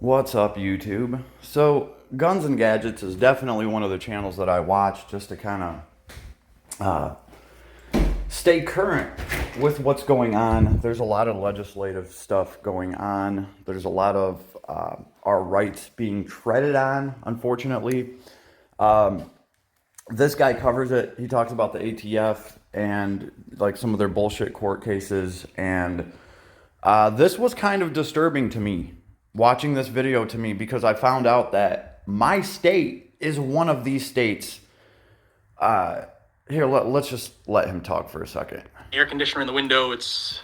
What's up, YouTube? So, Guns and Gadgets is definitely one of the channels that I watch just to kind of stay current with what's going on. There's a lot of legislative stuff going on. There's a lot of our rights being treaded on, unfortunately. This guy covers it. He talks about the ATF and like some of their bullshit court cases. And this was kind of disturbing to me, watching this video to me, because I found out that my state is one of these states. Let's just let him talk for a second. Air conditioner in the window. It's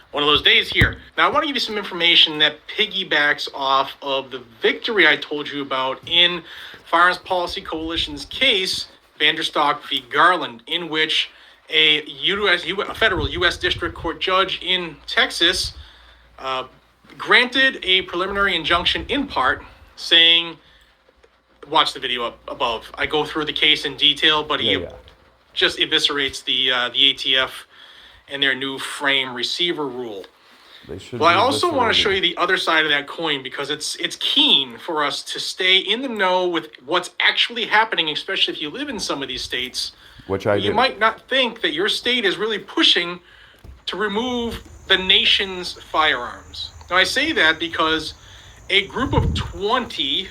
one of those days here. Now, I want to give you some information that piggybacks off of the victory I told you about in Firearms Policy Coalition's case, Vanderstock v. Garland, in which a federal U.S. District Court judge in Texas granted a preliminary injunction in part, saying, watch the video up above. I go through the case in detail, but he just eviscerates the ATF and their new frame receiver rule. Well, I also want to show you the other side of that coin, because it's keen for us to stay in the know with what's actually happening, especially if you live in some of these states. Which I do. You might not think that your state is really pushing to remove the nation's firearms. Now, I say that because a group of 20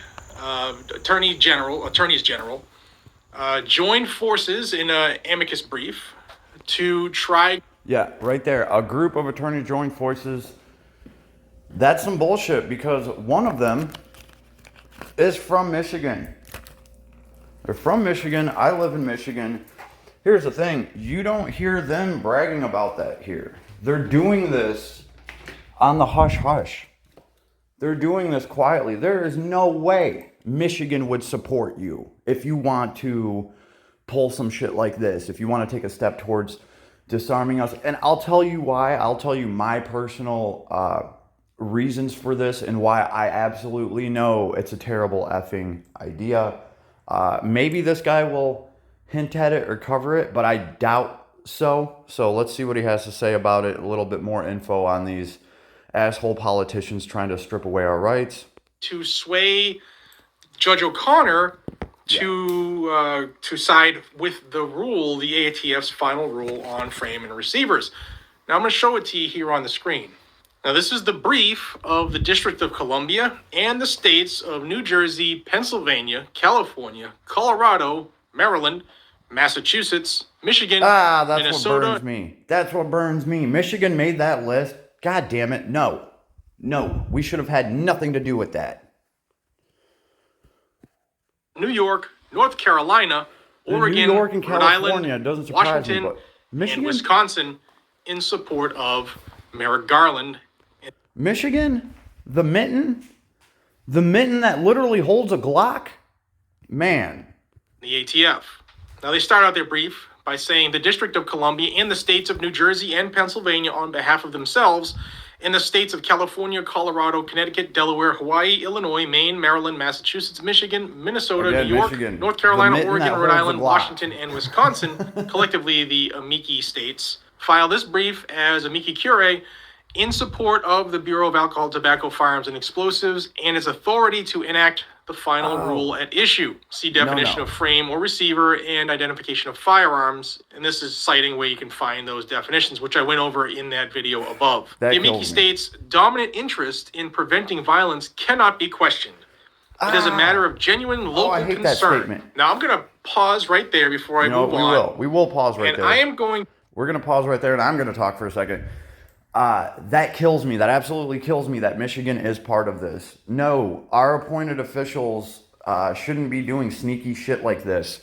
attorneys general joined forces in an amicus brief to try. Yeah, right there. A group of attorneys joined forces. That's some bullshit, because one of them is from Michigan. They're from Michigan. I live in Michigan. Here's the thing. You don't hear them bragging about that here. They're doing this on the hush-hush. They're doing this quietly. There is no way Michigan would support you if you want to pull some shit like this, if you want to take a step towards disarming us. And I'll tell you why. I'll tell you my personal reasons for this and why I absolutely know it's a terrible effing idea. Maybe this guy will hint at it or cover it, but I doubt so. So let's see what he has to say about it. A little bit more info on these asshole politicians trying to strip away our rights. To sway Judge O'Connor to side with the rule, the ATF's final rule on frame and receivers. Now, I'm going to show it to you here on the screen. Now, this is the brief of the District of Columbia and the states of New Jersey, Pennsylvania, California, Colorado, Maryland, Massachusetts, Michigan, that's Minnesota. What burns me. That's what burns me. Michigan made that list. God damn it. No, we should have had nothing to do with that. New York, North Carolina, Oregon, New York and Rhode California, Island, doesn't surprise Washington, me, but Michigan? and Wisconsin in support of Merrick Garland. Michigan? The mitten that literally holds a Glock? Man. The ATF. Now, they start out their brief by saying the District of Columbia and the states of New Jersey and Pennsylvania, on behalf of themselves, and the states of California, Colorado, Connecticut, Delaware, Hawaii, Illinois, Maine, Maryland, Massachusetts, Michigan, Minnesota, New York, Michigan. North Carolina, The mitten Oregon, that Rhode holds Island, the Glock. Washington, and Wisconsin, collectively the amici states, file this brief as amici curiae in support of the Bureau of Alcohol, Tobacco, Firearms, and Explosives and its authority to enact the final rule at issue. See definition of frame or receiver and identification of firearms. And this is citing where you can find those definitions, which I went over in that video above. The amici states' dominant interest in preventing violence cannot be questioned. It is a matter of genuine local I hate concern. that statement. Now, I'm going to pause right there before I move on. We will pause right there. We're going to pause right there, and I'm going to talk for a second. That kills me. That absolutely kills me that Michigan is part of this. No, our appointed officials shouldn't be doing sneaky shit like this.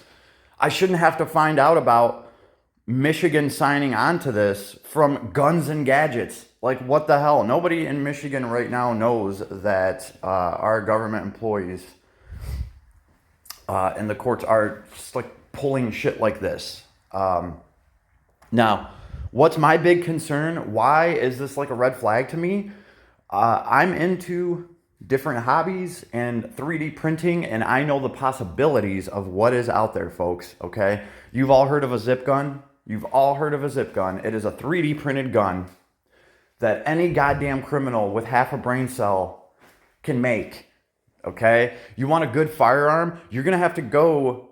I shouldn't have to find out about Michigan signing on to this from Guns and Gadgets. Like, what the hell? Nobody in Michigan right now knows that our government employees and the courts are just like pulling shit like this. Now, what's my big concern? Why is this like a red flag to me? I'm into different hobbies and 3D printing, and I know the possibilities of what is out there, folks, okay? You've all heard of a zip gun. It is a 3D printed gun that any goddamn criminal with half a brain cell can make. Okay? You want a good firearm? You're going to have to go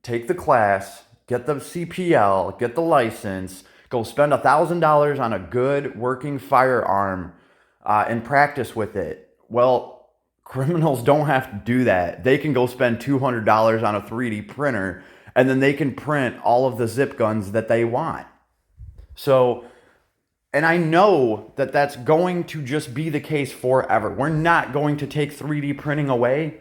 take the class, get the CPL, get the license, go spend $1,000 on a good working firearm and practice with it. Well, criminals don't have to do that. They can go spend $200 on a 3D printer, and then they can print all of the zip guns that they want. So, and I know that that's going to just be the case forever. We're not going to take 3D printing away.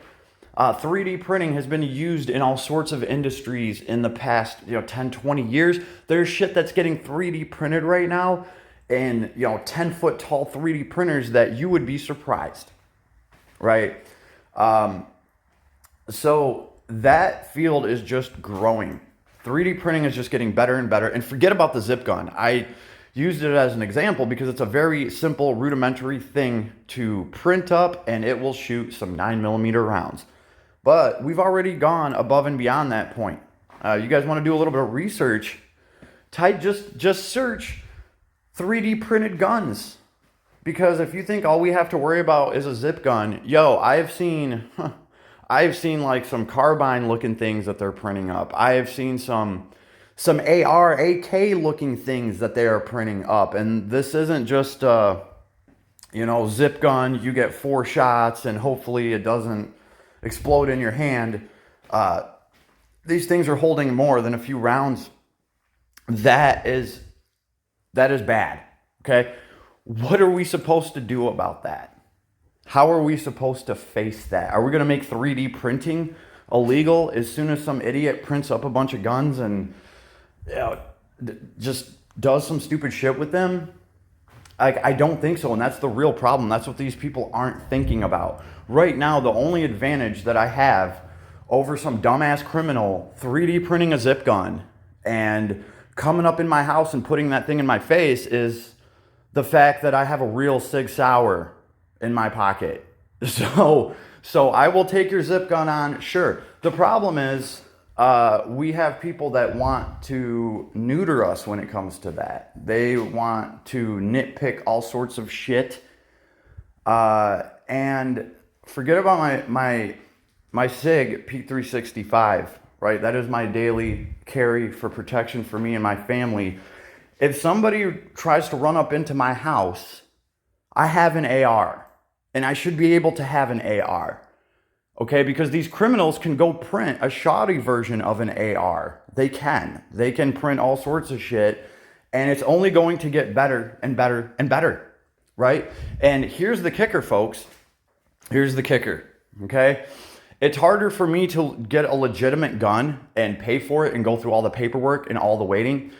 3D printing has been used in all sorts of industries in the past, 10, 20 years. There's shit that's getting 3D printed right now, and 10-foot tall 3D printers that you would be surprised, right? So that field is just growing. 3D printing is just getting better and better. And forget about the zip gun. I used it as an example because it's a very simple, rudimentary thing to print up, and it will shoot some 9mm rounds. But we've already gone above and beyond that point. You guys want to do a little bit of research? Just search 3D printed guns. Because if you think all we have to worry about is a zip gun, I've seen like some carbine looking things that they're printing up. I have seen some AR, AK looking things that they are printing up. And this isn't just, zip gun, you get 4 shots and hopefully it doesn't explode in your hand. These things are holding more than a few rounds. That is bad, okay? What are we supposed to do about that? How are we supposed to face that? Are we going to make 3D printing illegal as soon as some idiot prints up a bunch of guns and just does some stupid shit with them? I don't think so, and that's the real problem. That's what these people aren't thinking about. Right now, the only advantage that I have over some dumbass criminal 3D printing a zip gun and coming up in my house and putting that thing in my face is the fact that I have a real Sig Sauer in my pocket. So I will take your zip gun on, sure. The problem is we have people that want to neuter us when it comes to that. They want to nitpick all sorts of shit. And forget about my SIG P365, right? That is my daily carry for protection for me and my family. If somebody tries to run up into my house, I have an AR, and I should be able to have an AR. Okay, because these criminals can go print a shoddy version of an AR. They can print all sorts of shit, and it's only going to get better and better and better, right? And here's the kicker, folks. Here's the kicker, okay? It's harder for me to get a legitimate gun and pay for it and go through all the paperwork and all the waiting.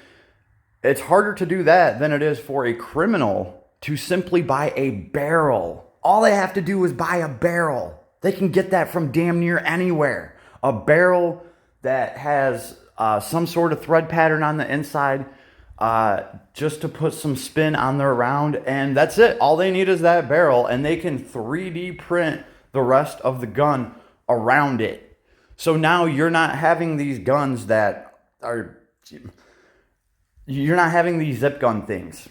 It's harder to do that than it is for a criminal to simply buy a barrel. All they have to do is buy a barrel. They can get that from damn near anywhere. A barrel that has some sort of thread pattern on the inside, just to put some spin on their round, and that's it. All they need is that barrel, and they can 3D print the rest of the gun around it. So now you're not having these guns that are... You're not having these zip gun things.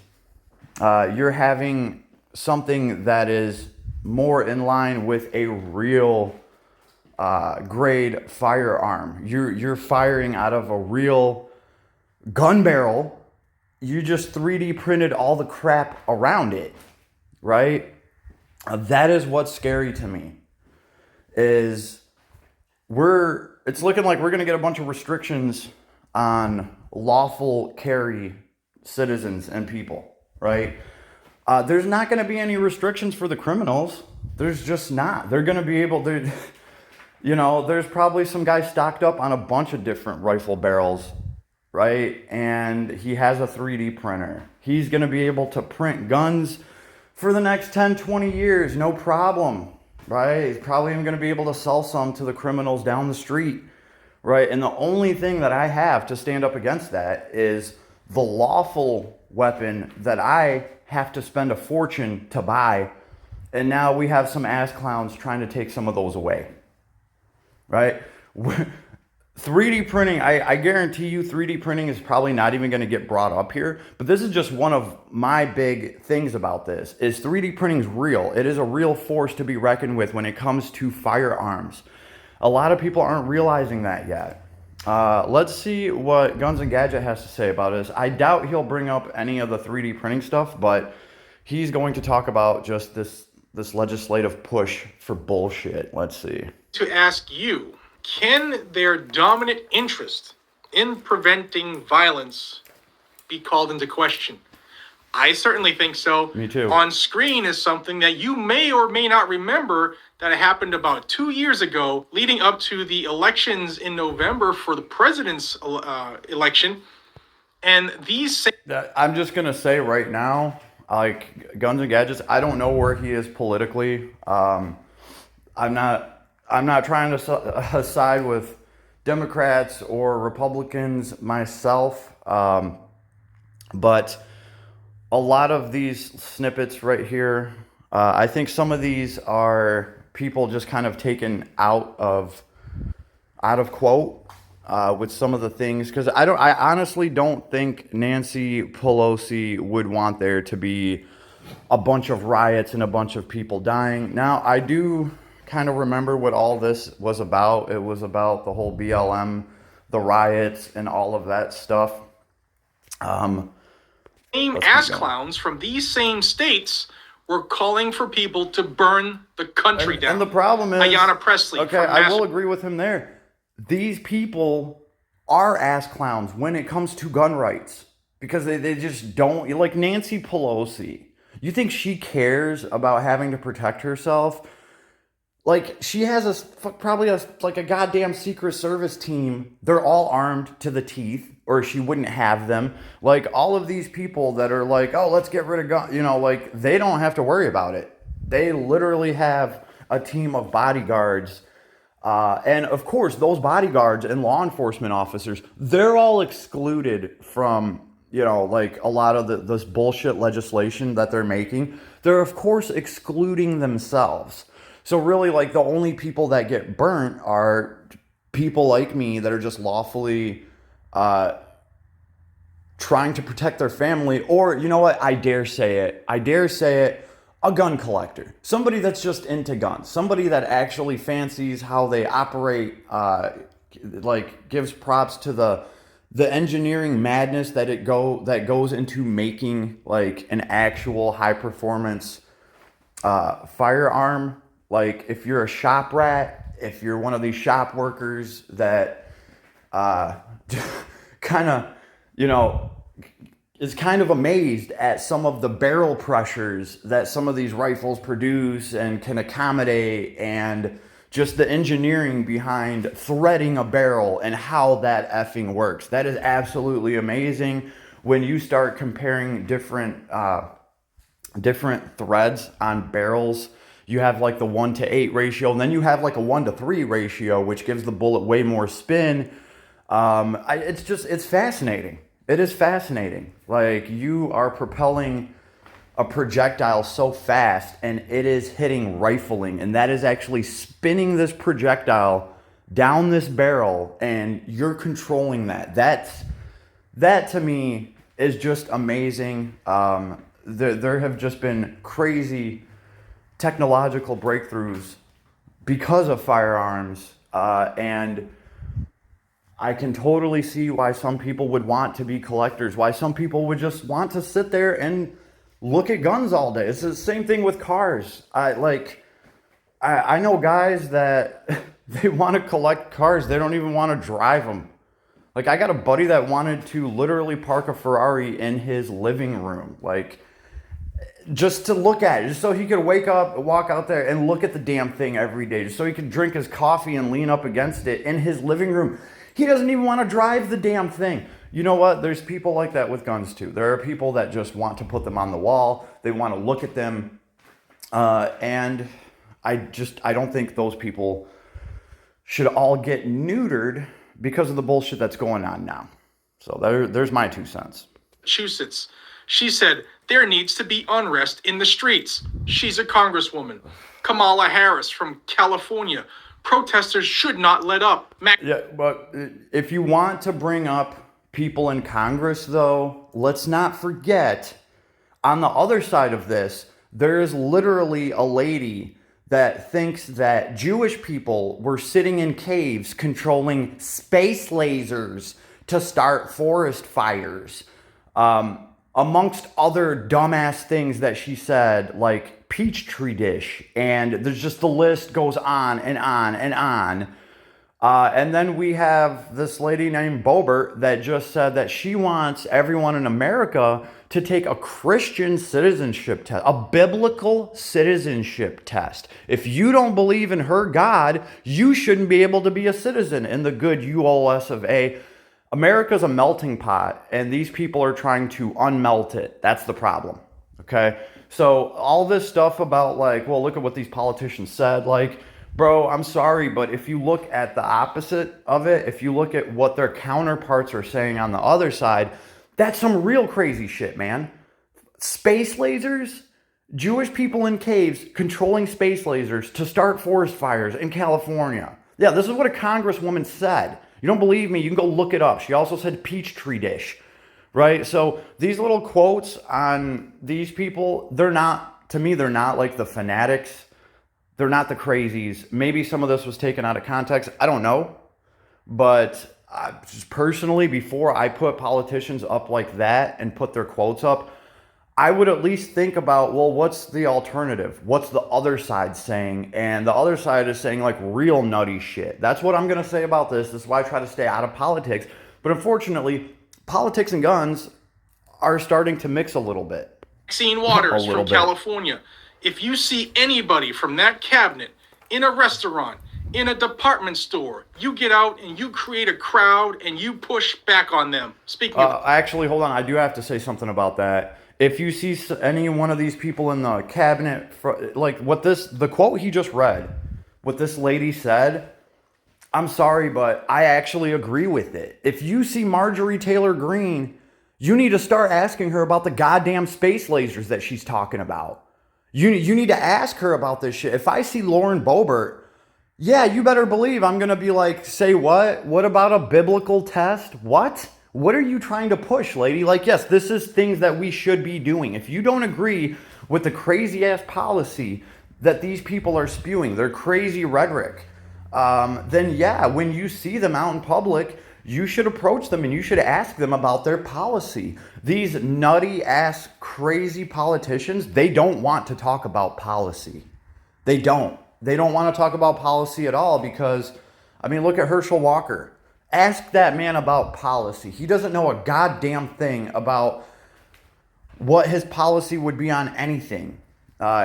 You're having something that is more in line with a real grade firearm. You're firing out of a real gun barrel. You just 3D printed all the crap around it, right? That is what's scary to me. It's looking like we're gonna get a bunch of restrictions on lawful carry citizens and people, right? There's not going to be any restrictions for the criminals. There's just not. They're going to be able to, there's probably some guy stocked up on a bunch of different rifle barrels, right? And he has a 3D printer. He's going to be able to print guns for the next 10, 20 years, no problem, right? He's probably even going to be able to sell some to the criminals down the street. Right, and the only thing that I have to stand up against that is the lawful weapon that I have to spend a fortune to buy, and now we have some ass clowns trying to take some of those away. Right? 3D printing, I guarantee you 3D printing is probably not even going to get brought up here, but this is just one of my big things about this is 3D printing is real. It is a real force to be reckoned with when it comes to firearms. A lot of people aren't realizing that yet. Let's see what Guns and Gadget has to say about this. I doubt he'll bring up any of the 3D printing stuff, but he's going to talk about just this legislative push for bullshit. Let's see. To ask you, can their dominant interest in preventing violence be called into question? I certainly think so. Me too. On screen is something that you may or may not remember that happened about 2 years ago, leading up to the elections in November for the president's election. And these I'm just gonna say right now, like Guns and Gadgets, I don't know where he is politically. I'm not trying to side with Democrats or Republicans myself, but a lot of these snippets right here, I think some of these are people just kind of taken out of quote with some of the things, because I honestly don't think Nancy Pelosi would want there to be a bunch of riots and a bunch of people dying. Now I do kind of remember what all this was about. It was about the whole BLM, the riots, and all of that stuff. Same ass clowns from these same states were calling for people to burn the country down. And the problem is, Ayanna Pressley. Okay, I will agree with him there. These people are ass clowns when it comes to gun rights, because they just don't, like Nancy Pelosi. You think she cares about having to protect herself? Like, she has probably a goddamn Secret Service team. They're all armed to the teeth, or she wouldn't have them. Like, all of these people that are like, oh, let's get rid of guns, like, they don't have to worry about it. They literally have a team of bodyguards. And, of course, those bodyguards and law enforcement officers, they're all excluded from, like, a lot of this bullshit legislation that they're making. They're, of course, excluding themselves. So really, like, the only people that get burnt are people like me that are just lawfully trying to protect their family, or, you know what, I dare say it, a gun collector. Somebody that's just into guns. Somebody that actually fancies how they operate, like, gives props to the engineering madness that goes into making, like, an actual high-performance firearm. Like, if you're a shop rat, if you're one of these shop workers that kind of, is kind of amazed at some of the barrel pressures that some of these rifles produce and can accommodate, and just the engineering behind threading a barrel and how that effing works. That is absolutely amazing when you start comparing different threads on barrels. You have like the 1:8 ratio, and then you have like a 1:3 ratio, which gives the bullet way more spin. It's fascinating. It is fascinating. Like, you are propelling a projectile so fast, and it is hitting rifling, and that is actually spinning this projectile down this barrel, and you're controlling that. That to me is just amazing. There have just been crazy technological breakthroughs because of firearms, and I can totally see why some people would want to be collectors, why some people would just want to sit there and look at guns all day. It's the same thing with cars. I know guys that they want to collect cars. They don't even want to drive them. Like, I got a buddy that wanted to literally park a Ferrari in his living room, like, just to look at it, just so he could wake up, walk out there and look at the damn thing every day, just so he could drink his coffee and lean up against it in his living room. He doesn't even want to drive the damn thing. You know what? There's people like that with guns too. There are people that just want to put them on the wall. They want to look at them. And I don't think those people should all get neutered because of the bullshit that's going on now. So there's my 2 cents. Massachusetts. She said there needs to be unrest in the streets. She's a congresswoman. Kamala Harris from California protesters should not let up. Yeah, but if you want to bring up people in Congress, though, let's not forget on the other side of this, there is literally a lady that thinks that Jewish people were sitting in caves controlling space lasers to start forest fires. Amongst other dumbass things that she said, like Peachtree Dish, and there's just the list goes on and on and on. And then we have this lady named Boebert that just said that she wants everyone in America to take a Christian citizenship test, a biblical citizenship test. If you don't believe in her God, you shouldn't be able to be a citizen in the good US of A. America's a melting pot, and these people are trying to unmelt it. That's the problem, okay? So all this stuff about like, well, look at what these politicians said. Like, bro, I'm sorry, but if you look at the opposite of it, if you look at what their counterparts are saying on the other side, that's some real crazy shit, man. Space lasers? Jewish people in caves controlling space lasers to start forest fires in California. Yeah, this is what a congresswoman said. You don't believe me? You can go look it up. She also said Peachtree Dish, right? So these little quotes on these people, they're not, to me, they're not like the fanatics. They're not the crazies. Maybe some of this was taken out of context. I don't know. But just personally, before I put politicians up like that and put their quotes up, I would at least think about, well, what's the alternative? What's the other side saying? And the other side is saying like real nutty shit. That's what I'm going to say about this. This is why I try to stay out of politics. But unfortunately, politics and guns are starting to mix a little bit. Maxine Waters from California. If you see anybody from that cabinet in a restaurant, in a department store, you get out and you create a crowd and you push back on them. Speaking of... Actually, hold on. I do have to say something about that. If you see any one of these people in the cabinet, like the quote he just read, what this lady said, I'm sorry, but I actually agree with it. If you see Marjorie Taylor Greene, you need to start asking her about the goddamn space lasers that she's talking about. You need to ask her about this shit. If I see Lauren Boebert, yeah, you better believe I'm going to be like, say what? What about a biblical test? What? What are you trying to push, lady? Like, yes, this is things that we should be doing. If you don't agree with the crazy ass policy that these people are spewing, their crazy rhetoric, then yeah, when you see them out in public, you should approach them and you should ask them about their policy. These nutty ass crazy politicians, they don't want to talk about policy. They don't. They don't want to talk about policy at all because, I mean, look at Herschel Walker. Ask that man about policy. He doesn't know a goddamn thing about what his policy would be on anything.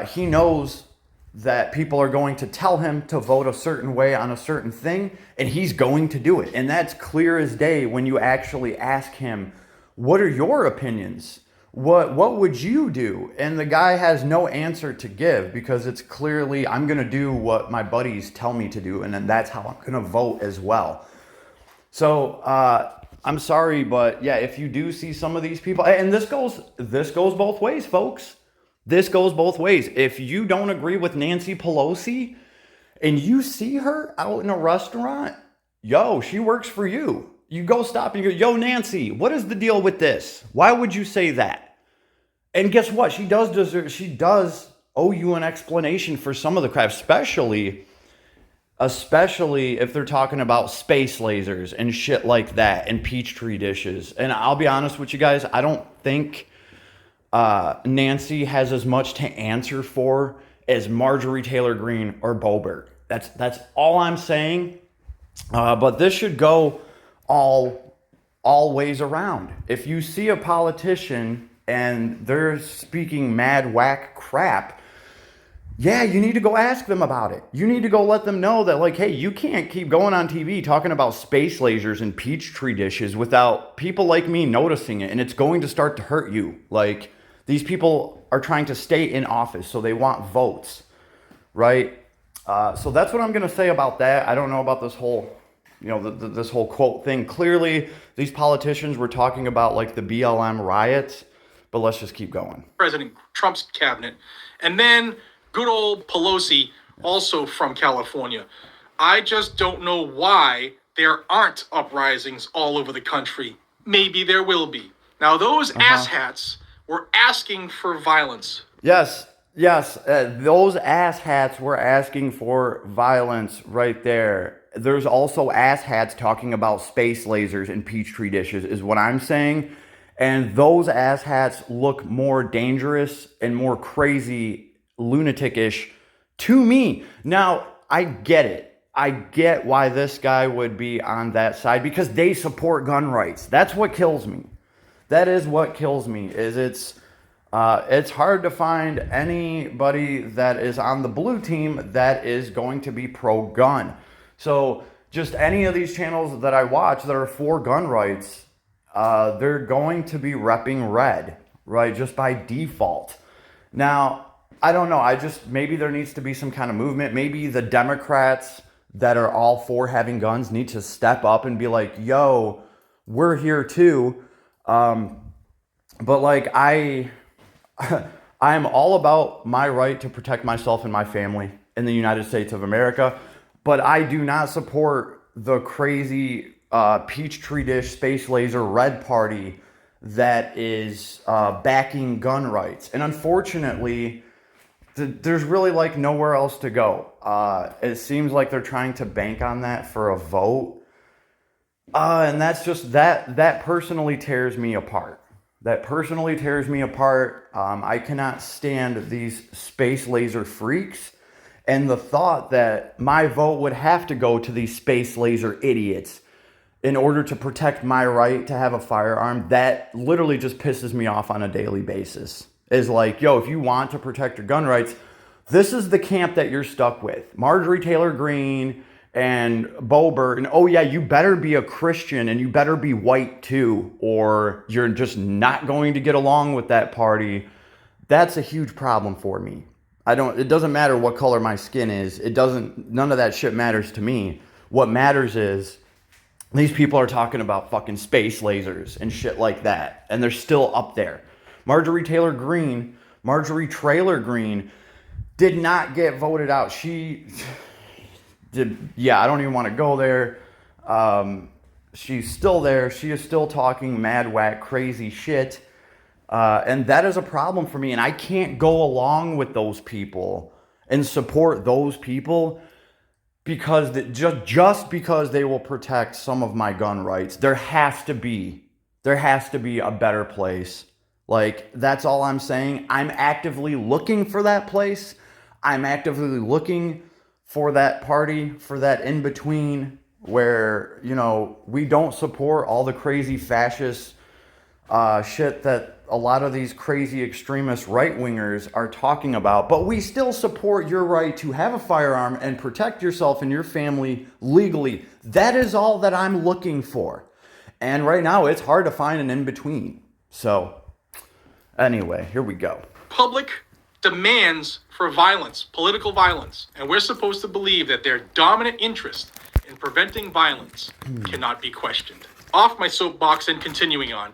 He knows that people are going to tell him to vote a certain way on a certain thing, and he's going to do it. And that's clear as day when you actually ask him, what are your opinions? What would you do? And the guy has no answer to give because it's clearly, I'm going to do what my buddies tell me to do, and then that's how I'm going to vote as well. So I'm sorry, but yeah, if you do see some of these people, and this goes both ways, folks. This goes both ways. If you don't agree with Nancy Pelosi and you see her out in a restaurant, yo, she works for you. You go stop and you go, yo, Nancy, what is the deal with this? Why would you say that? And guess what? She does owe you an explanation for some of the crap, especially if they're talking about space lasers and shit like that and Peachtree dishes. And I'll be honest with you guys, I don't think Nancy has as much to answer for as Marjorie Taylor Greene or Boebert. That's all I'm saying. But this should go all ways around. If you see a politician and they're speaking mad whack crap, yeah, you need to go ask them about it. You need to go let them know that, like, hey, you can't keep going on TV talking about space lasers and Peachtree dishes without people like me noticing it, and it's going to start to hurt you. Like, these people are trying to stay in office, so they want votes, right? So that's what I'm going to say about that. I don't know about this whole, this whole quote thing. Clearly, these politicians were talking about, like, the BLM riots, but let's just keep going. President Trump's cabinet. And then good old Pelosi, also from California. I just don't know why there aren't uprisings all over the country. Maybe there will be. Now, those asshats were asking for violence. Yes, yes, those asshats were asking for violence right there. There's also asshats talking about space lasers and Peachtree dishes, is what I'm saying. And those asshats look more dangerous and more crazy, lunatic-ish to me. Now, I get it. I get why this guy would be on that side because they support gun rights. That's what kills me. That is what kills me. It's hard to find anybody that is on the blue team that is going to be pro-gun. So just any of these channels that I watch that are for gun rights, they're going to be repping red, right? Just by default. Now, I don't know. Maybe there needs to be some kind of movement. Maybe the Democrats that are all for having guns need to step up and be like, yo, we're here too. But like, I'm all about my right to protect myself and my family in the United States of America. But I do not support the crazy Peachtree Dish Space Laser Red Party that is backing gun rights. And unfortunately, there's really like nowhere else to go. It seems like they're trying to bank on that for a vote. And that's just, that personally tears me apart. That personally tears me apart. I cannot stand these space laser freaks. And the thought that my vote would have to go to these space laser idiots in order to protect my right to have a firearm, that literally just pisses me off on a daily basis. Is like, yo, if you want to protect your gun rights, this is the camp that you're stuck with. Marjorie Taylor Greene and Boebert, and oh yeah, you better be a Christian and you better be white too, or you're just not going to get along with that party. That's a huge problem for me. It doesn't matter what color my skin is. None of that shit matters to me. What matters is these people are talking about fucking space lasers and shit like that, and they're still up there. Marjorie Taylor Greene did not get voted out. She did, yeah, I don't even want to go there. She's still there. She is still talking mad, whack, crazy shit. And that is a problem for me. And I can't go along with those people and support those people because just because they will protect some of my gun rights. There has to be a better place. Like, that's all I'm saying. I'm actively looking for that place. I'm actively looking for that party, for that in-between where, you know, we don't support all the crazy fascist shit that a lot of these crazy extremist right-wingers are talking about, but we still support your right to have a firearm and protect yourself and your family legally. That is all that I'm looking for. And right now, it's hard to find an in-between. So, anyway, here we go. Public demands for violence, political violence, and we're supposed to believe that their dominant interest in preventing violence cannot be questioned. Off my soapbox and continuing on.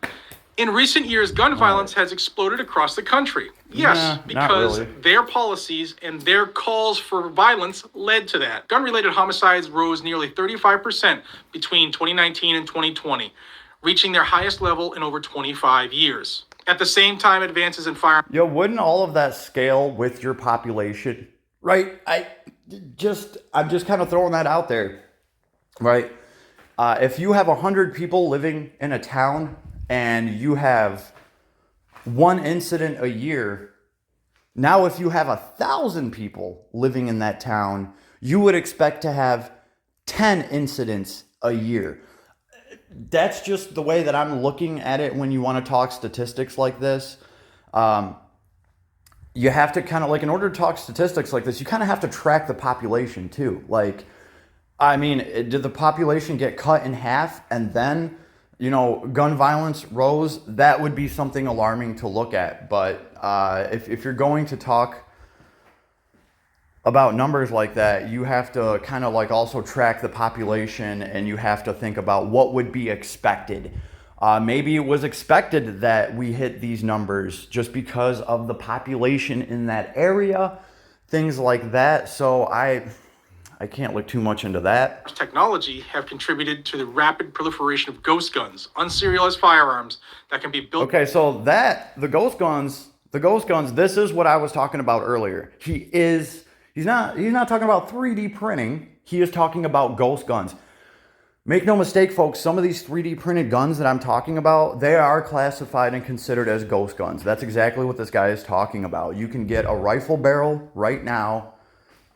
In recent years, gun violence has exploded across the country. Yes, because their policies and their calls for violence led to that. Gun-related homicides rose nearly 35% between 2019 and 2020, reaching their highest level in over 25 years. At the same time, advances in firearm... Yo, wouldn't all of that scale with your population? Right? I'm just kind of throwing that out there. Right? If you have 100 people living in a town and you have one incident a year, now if you have 1,000 people living in that town, you would expect to have 10 incidents a year. That's just the way that I'm looking at it when you want to talk statistics like this. You have to kind of, like, in order to talk statistics like this, you kind of have to track the population too. Like, I mean, did the population get cut in half and then, you know, gun violence rose? That would be something alarming to look at. But if you're going to talk about numbers like that, you have to kind of like also track the population, and you have to think about what would be expected. Maybe it was expected that we hit these numbers just because of the population in that area, things like that. So I I can't look too much into that. Technology have contributed to the rapid proliferation of ghost guns, unserialized firearms that can be built. Okay, so the ghost guns, this is what I was talking about earlier. He's not talking about 3D printing. He is talking about ghost guns. Make no mistake, folks, some of these 3D printed guns that I'm talking about, they are classified and considered as ghost guns. That's exactly what this guy is talking about. You can get a rifle barrel right now,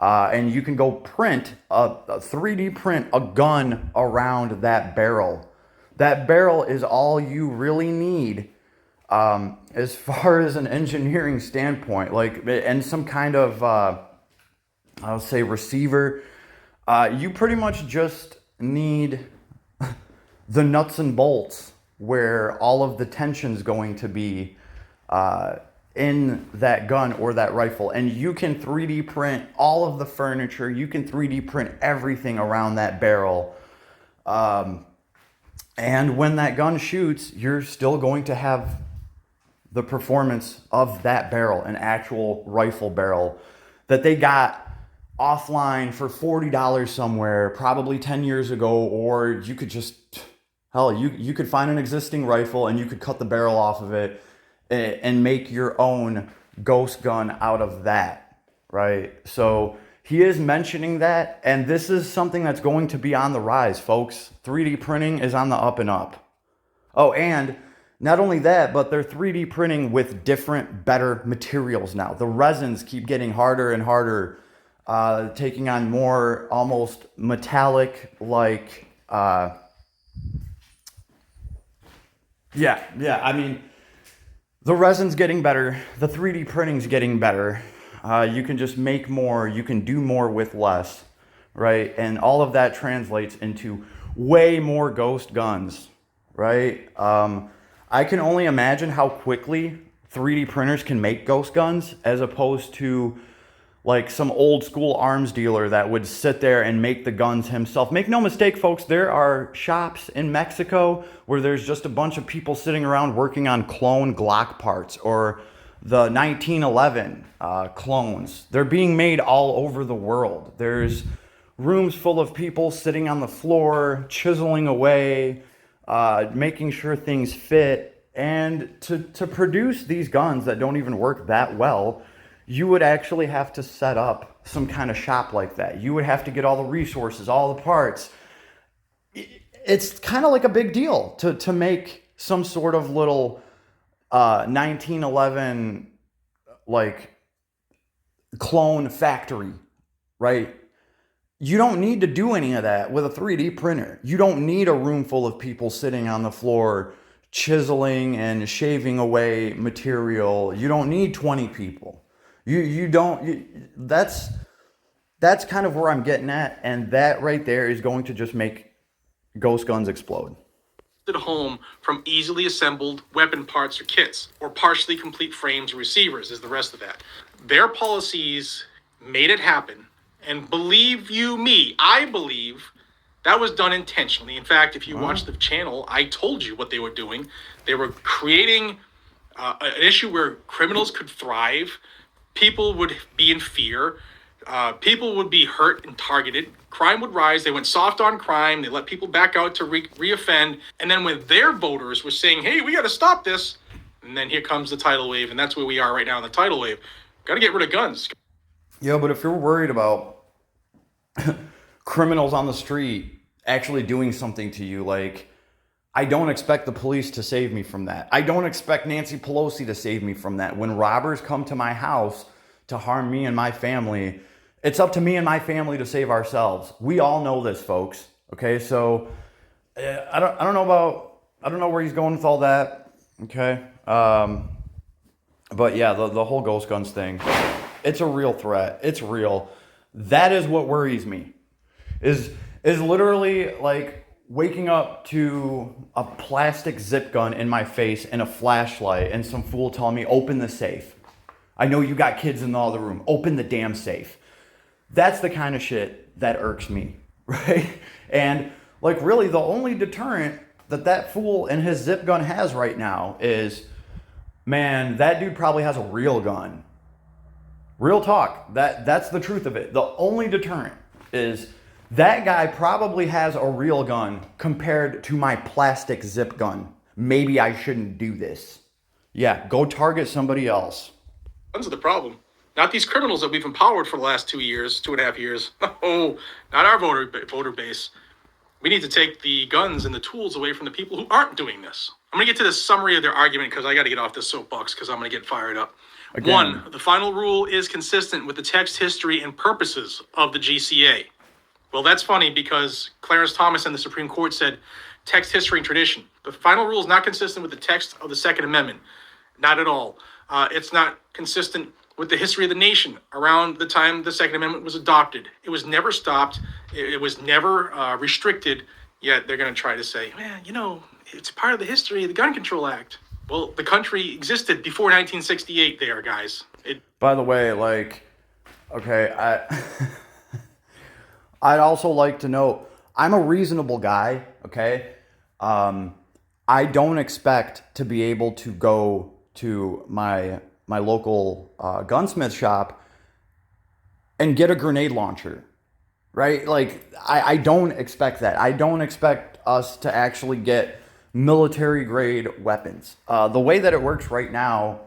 and you can go print a 3D print a gun around that barrel. That barrel is all you really need as far as an engineering standpoint, like, and some kind of, I'll say receiver. You pretty much just need the nuts and bolts where all of the tension's going to be in that gun or that rifle. And you can 3D print all of the furniture. You can 3D print everything around that barrel. And when that gun shoots, you're still going to have the performance of that barrel, an actual rifle barrel that they got offline for $40 somewhere, probably 10 years ago, or you could just, hell, you could find an existing rifle and you could cut the barrel off of it and make your own ghost gun out of that, right? So he is mentioning that, and this is something that's going to be on the rise, folks. 3D printing is on the up and up. Oh, and not only that, but they're 3D printing with different, better materials now. The resins keep getting harder and harder, taking on more almost metallic, like, I mean, the resin's getting better, the 3D printing's getting better. You can just make more, you can do more with less, right? And all of that translates into way more ghost guns, right? I can only imagine how quickly 3D printers can make ghost guns, as opposed to like some old school arms dealer that would sit there and make the guns himself. Make no mistake, folks, there are shops in Mexico where there's just a bunch of people sitting around working on clone GLOCK parts, or the 1911 clones. They're being made all over the world. There's rooms full of people sitting on the floor, chiseling away, making sure things fit. And to produce these guns that don't even work that well, you would actually have to set up some kind of shop like that. You would have to get all the resources, all the parts. It's kind of like a big deal to make some sort of little 1911 like clone factory, right? You don't need to do any of that with a 3D printer. You don't need a room full of people sitting on the floor chiseling and shaving away material. You don't need 20 people. That's kind of where I'm getting at, and that right there is going to just make ghost guns explode. At home from easily assembled weapon parts or kits, or partially complete frames or receivers is the rest of that. Their policies made it happen, and believe you me, I believe that was done intentionally. In fact, if you watch the channel, I told you what they were doing. They were creating an issue where criminals could thrive. People would be in fear. People would be hurt and targeted. Crime would rise. They went soft on crime. They let people back out to reoffend. And then when their voters were saying, hey, we got to stop this, and then here comes the tidal wave, and that's where we are right now in the tidal wave. Got to get rid of guns. Yeah, but if you're worried about criminals on the street actually doing something to you, like, I don't expect the police to save me from that. I don't expect Nancy Pelosi to save me from that. When robbers come to my house to harm me and my family, it's up to me and my family to save ourselves. We all know this, folks. Okay, so I don't know where he's going with all that. Okay, but yeah, the whole ghost guns thing, it's a real threat. It's real. That is what worries me. Is literally like waking up to a plastic zip gun in my face and a flashlight and some fool telling me, open the safe. I know you got kids in the other room. Open the damn safe. That's the kind of shit that irks me, right? And like really the only deterrent that fool and his zip gun has right now is, man, that dude probably has a real gun. Real talk. That's the truth of it. The only deterrent. is that guy probably has a real gun compared to my plastic zip gun. Maybe I shouldn't do this. Yeah, go target somebody else. Guns are the problem. Not these criminals that we've empowered for the last 2 years, 2.5 years. Oh, not our voter base. We need to take the guns and the tools away from the people who aren't doing this. I'm going to get to the summary of their argument because I got to get off this soapbox because I'm going to get fired up. Again. 1, the final rule is consistent with the text, history, and purposes of the GCA. Well, that's funny because Clarence Thomas and the Supreme Court said text, history, and tradition. The final rule is not consistent with the text of the Second Amendment. Not at all. It's not consistent with the history of the nation around the time the Second Amendment was adopted. It was never stopped. It was never restricted. Yet they're going to try to say, man, you know, it's part of the history of the Gun Control Act. Well, the country existed before 1968 there, guys. By the way, like, okay, I'd also like to note, I'm a reasonable guy, okay? I don't expect to be able to go to my local gunsmith shop and get a grenade launcher, right? Like, I don't expect that. I don't expect us to actually get military grade weapons. The way that it works right now,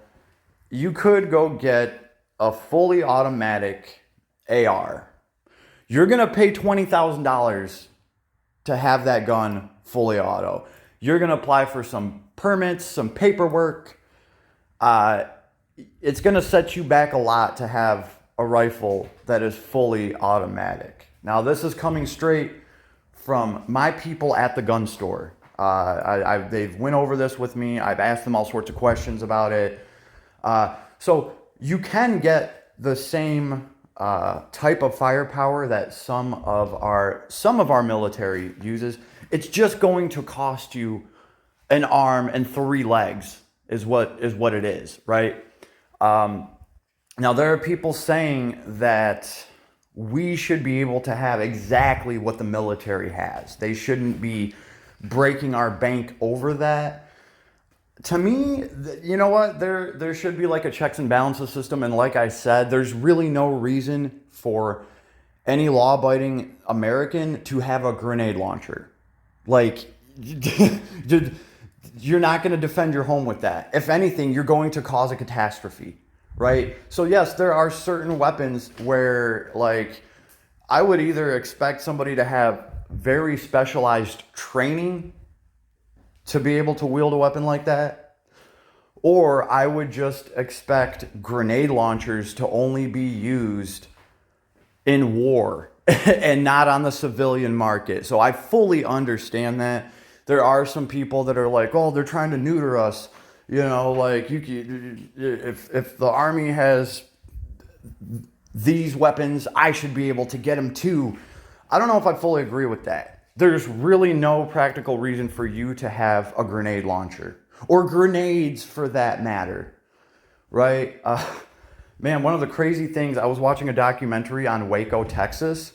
you could go get a fully automatic AR. You're going to pay $20,000 to have that gun fully auto. You're going to apply for some permits, some paperwork. It's going to set you back a lot to have a rifle that is fully automatic. Now, this is coming straight from my people at the gun store. They've went over this with me. I've asked them all sorts of questions about it. So you can get the same type of firepower that some of our military uses. It's just going to cost you an arm and 3 legs is what it is, right? Now there are people saying that we should be able to have exactly what the military has. They shouldn't be breaking our bank over that. To me, you know what? There should be like a checks and balances system. And like I said, there's really no reason for any law-abiding American to have a grenade launcher. Like, you're not going to defend your home with that. If anything, you're going to cause a catastrophe, right? So yes, there are certain weapons where, like, I would either expect somebody to have very specialized training to be able to wield a weapon like that, or I would just expect grenade launchers to only be used in war and not on the civilian market. So I fully understand that. There are some people that are like, oh, they're trying to neuter us. You know, like, if the army has these weapons, I should be able to get them too. I don't know if I fully agree with that. There's really no practical reason for you to have a grenade launcher, or grenades for that matter, right? Man, one of the crazy things, I was watching a documentary on Waco, Texas,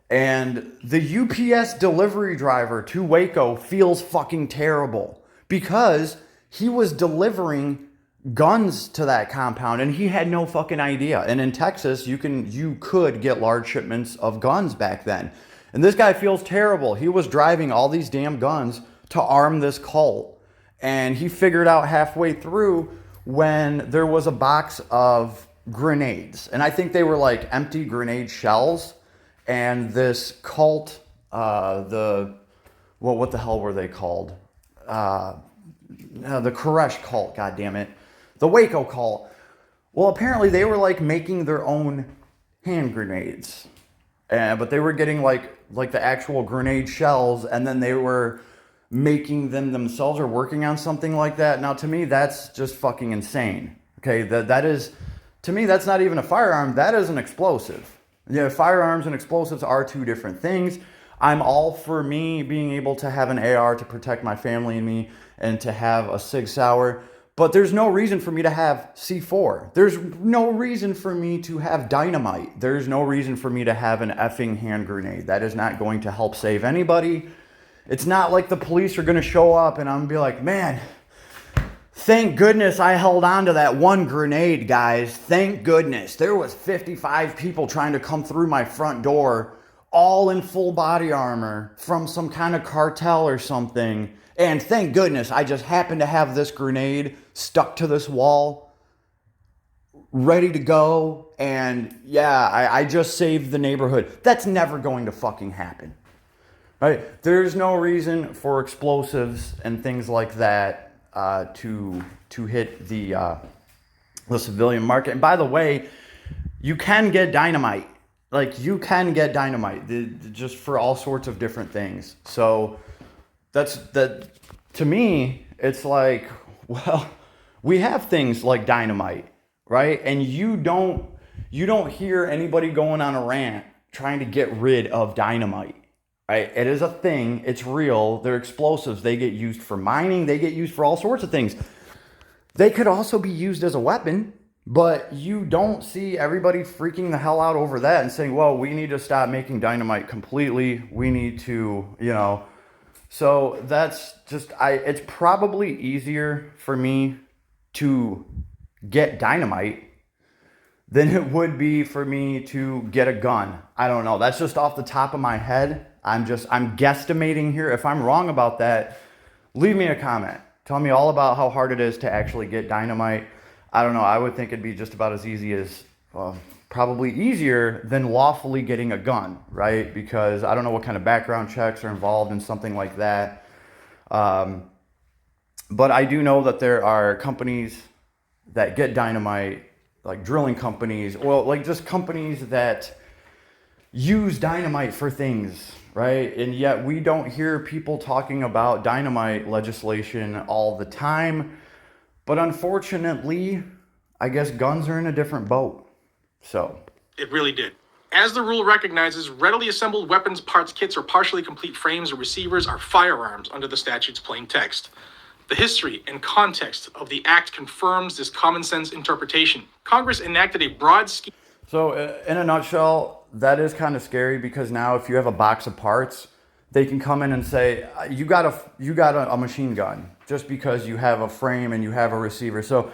and the UPS delivery driver to Waco feels fucking terrible because he was delivering guns to that compound and he had no fucking idea. And in Texas, you could get large shipments of guns back then. And this guy feels terrible. He was driving all these damn guns to arm this cult. And he figured out halfway through when there was a box of grenades. And I think they were like empty grenade shells. And this cult, what the hell were they called? The Koresh cult, goddammit. The Waco cult. Well, apparently they were like making their own hand grenades. But they were getting like the actual grenade shells, and then they were making them themselves or working on something like that. Now, to me, that's just fucking insane. Okay, that is, to me, that's not even a firearm. That is an explosive. Yeah, firearms and explosives are 2 different things. I'm all for me being able to have an AR to protect my family and me, and to have a Sig Sauer. But there's no reason for me to have C4. There's no reason for me to have dynamite. There's no reason for me to have an effing hand grenade. That is not going to help save anybody. It's not like the police are going to show up and I'm going to be like, man, thank goodness I held on to that one grenade, guys. Thank goodness. There was 55 people trying to come through my front door. all in full body armor from some kind of cartel or something. And thank goodness I just happened to have this grenade stuck to this wall, ready to go. And yeah, I just saved the neighborhood. That's never going to fucking happen. Right? There's no reason for explosives and things like that to hit the civilian market. And by the way, you can get dynamite. Like, you can get dynamite just for all sorts of different things. So that to me, it's like, well, we have things like dynamite, right? And you don't hear anybody going on a rant trying to get rid of dynamite. Right? It is a thing. It's real. They're explosives. They get used for mining. They get used for all sorts of things. They could also be used as a weapon, but you don't see everybody freaking the hell out over that and saying, well, we need to stop making dynamite completely. We need to, So that's just, it's probably easier for me to get dynamite than it would be for me to get a gun. I don't know. That's just off the top of my head. I'm guesstimating here. If I'm wrong about that, leave me a comment. Tell me all about how hard it is to actually get dynamite. I don't know. I would think it'd be just about as easy as, probably easier than lawfully getting a gun, right? Because I don't know what kind of background checks are involved in something like that. But I do know that there are companies that get dynamite, like drilling companies, like just companies that use dynamite for things, right? And yet we don't hear people talking about dynamite legislation all the time. But unfortunately, I guess guns are in a different boat. So it really did. As the rule recognizes, readily assembled weapons, parts, kits, or partially complete frames or receivers are firearms under the statute's plain text. The history and context of the act confirms this common sense interpretation. Congress enacted a broad scheme. So in a nutshell, that is kind of scary, because now if you have a box of parts, they can come in and say, you got a machine gun just because you have a frame and you have a receiver. So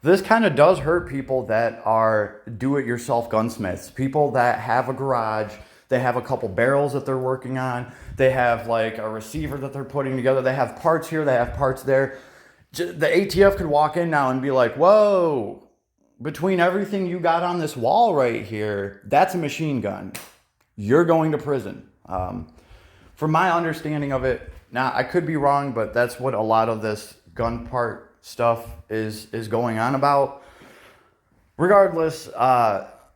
this kind of does hurt people that are do-it-yourself gunsmiths, people that have a garage. They have a couple barrels that they're working on. They have like a receiver that they're putting together. They have parts here. They have parts there. The ATF could walk in now and be like, whoa, between everything you got on this wall right here, that's a machine gun. You're going to prison. From my understanding of it, now I could be wrong, but that's what a lot of this gun part stuff is going on about. Regardless,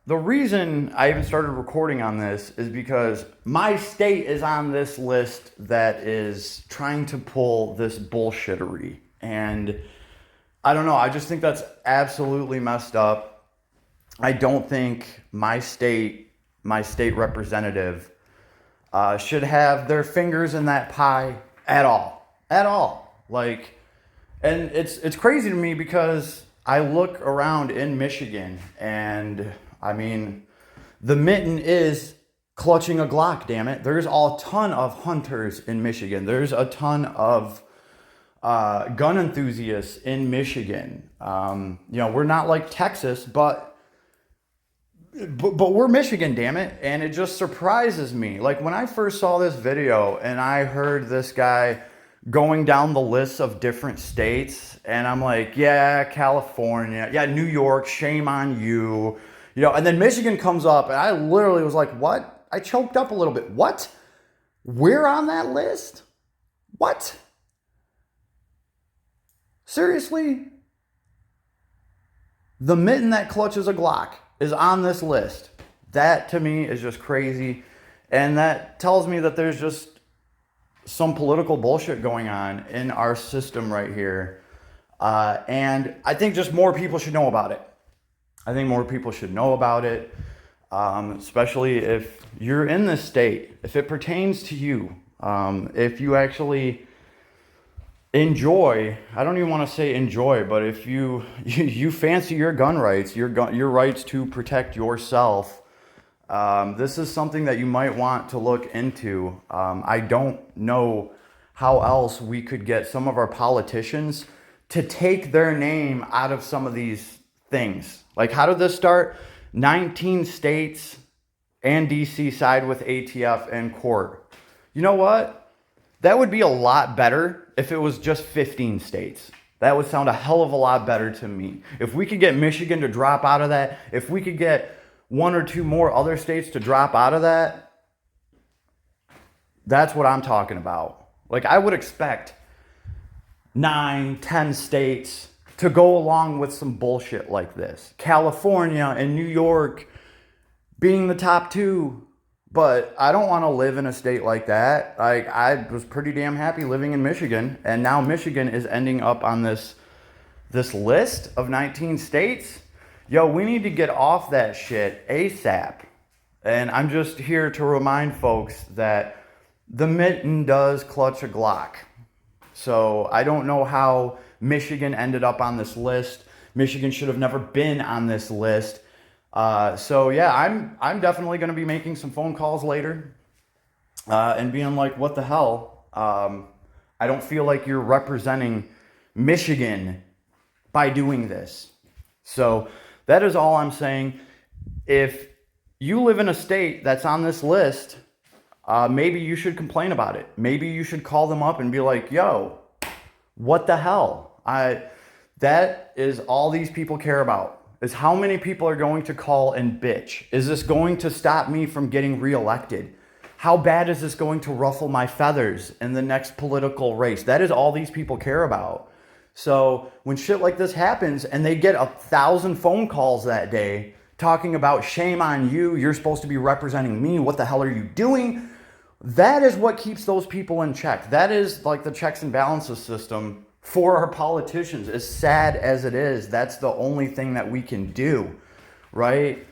the reason I even started recording on this is because my state is on this list that is trying to pull this bullshittery. And I don't know, I just think that's absolutely messed up. I don't think my state representative should have their fingers in that pie at all. Like, and it's crazy to me because I look around in Michigan, and I mean, the mitten is clutching a Glock, damn it. There's a ton of hunters in Michigan. There's a ton of gun enthusiasts in Michigan. We're not like Texas, but we're Michigan, damn it. And it just surprises me. Like, when I first saw this video and I heard this guy going down the list of different states, and I'm like, yeah, California, yeah, New York, shame on you. And then Michigan comes up, and I literally was like, what? I choked up a little bit. What? We're on that list? What? Seriously? The mitten that clutches a Glock is on this list. That, to me, is just crazy. And that tells me that there's just some political bullshit going on in our system right here. And I think just more people should know about it. Especially if you're in this state, if it pertains to you, if you actually enjoy, I don't even want to say enjoy, but if you fancy your gun rights, your rights to protect yourself, this is something that you might want to look into. I don't know how else we could get some of our politicians to take their name out of some of these things. Like, how did this start? 19 states and DC side with ATF in court. You know what? That would be a lot better if it was just 15 states. That would sound a hell of a lot better to me. If we could get Michigan to drop out of that, if we could get one or two more other states to drop out of that, that's what I'm talking about. Like, I would expect 9, 10 states to go along with some bullshit like this. California and New York being the top two. But I don't want to live in a state like that. I was pretty damn happy living in Michigan, and now Michigan is ending up on this list of 19 states. Yo, we need to get off that shit ASAP. And I'm just here to remind folks that the mitten does clutch a GLOCK. So I don't know how Michigan ended up on this list. Michigan should have never been on this list. So yeah, I'm definitely going to be making some phone calls later, and being like, what the hell? I don't feel like you're representing Michigan by doing this. So that is all I'm saying. If you live in a state that's on this list, maybe you should complain about it. Maybe you should call them up and be like, yo, what the hell? That is all these people care about. Is how many people are going to call and bitch. Is this going to stop me from getting reelected? How bad is this going to ruffle my feathers in the next political race? That is all these people care about. So when shit like this happens and they get 1,000 phone calls that day talking about shame on you, you're supposed to be representing me, what the hell are you doing? That is what keeps those people in check. That is like the checks and balances system for our politicians. As sad as it is, that's the only thing that we can do, right?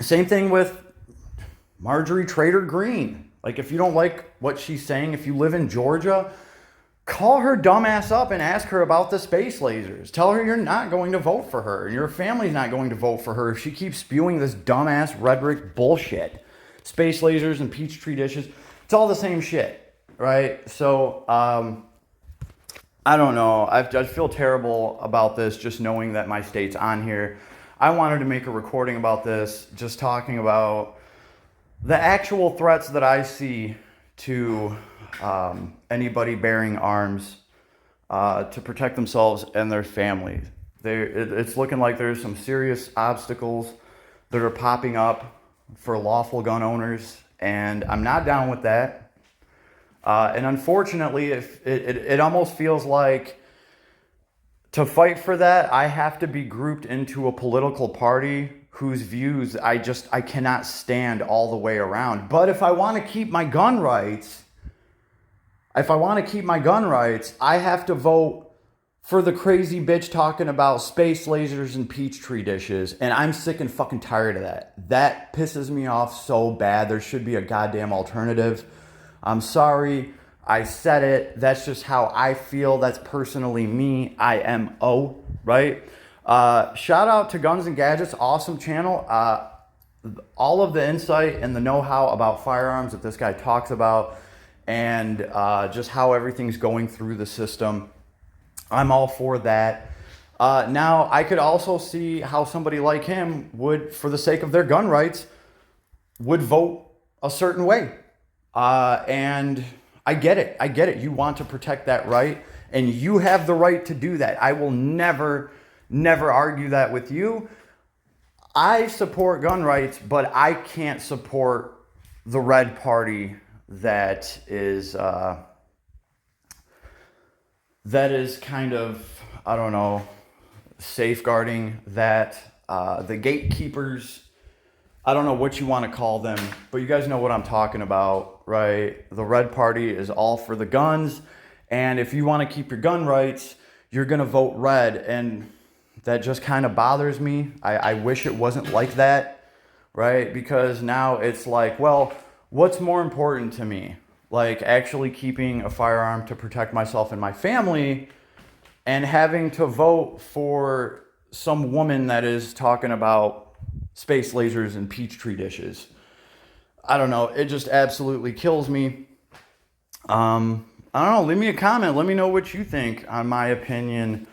Same thing with Marjorie Trader Green. Like, if you don't like what she's saying, if you live in Georgia, call her dumbass up and ask her about the space lasers. Tell her you're not going to vote for her, and your family's not going to vote for her if she keeps spewing this dumbass rhetoric bullshit. Space lasers and Peachtree dishes, it's all the same shit, right? So, I don't know. I feel terrible about this, just knowing that my state's on here. I wanted to make a recording about this, just talking about the actual threats that I see to anybody bearing arms to protect themselves and their families. It's looking like there's some serious obstacles that are popping up for lawful gun owners, and I'm not down with that. And unfortunately, it almost feels like to fight for that, I have to be grouped into a political party whose views I cannot stand all the way around. But if I want to keep my gun rights, I have to vote for the crazy bitch talking about space lasers and Peachtree dishes. And I'm sick and fucking tired of that. That pisses me off so bad. There should be a goddamn alternative. I'm sorry, I said it. That's just how I feel. That's personally me. IMO, right? Shout out to Guns and Gadgets, awesome channel. All of the insight and the know-how about firearms that this guy talks about, and just how everything's going through the system. I'm all for that. Now, I could also see how somebody like him would, for the sake of their gun rights, would vote a certain way. And I get it. You want to protect that right, and you have the right to do that. I will never argue that with you. I support gun rights, but I can't support the red party that is kind of, I don't know, safeguarding that, the gatekeepers. I don't know what you want to call them, but you guys know what I'm talking about, right? The red party is all for the guns, and if you want to keep your gun rights, you're going to vote red, and that just kind of bothers me. I wish it wasn't like that, right? Because now it's like, well, what's more important to me? Like actually keeping a firearm to protect myself and my family, and having to vote for some woman that is talking about space lasers and Peachtree dishes. I don't know. It just absolutely kills me. I don't know. Leave me a comment. Let me know what you think on my opinion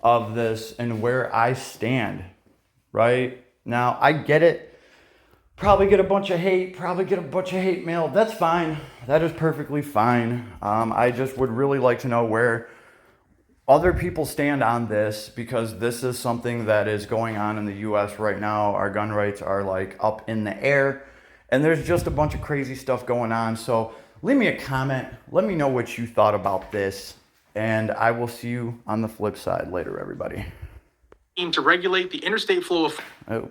of this and where I stand. Right now, I get it. Probably get a bunch of hate mail. That's fine. That is perfectly fine. I just would really like to know where other people stand on this, because this is something that is going on in the US right now. Our gun rights are like up in the air, and there's just a bunch of crazy stuff going on. So leave me a comment. Let me know what you thought about this, and I will see you on the flip side later, everybody. To regulate the interstate flow of Oh.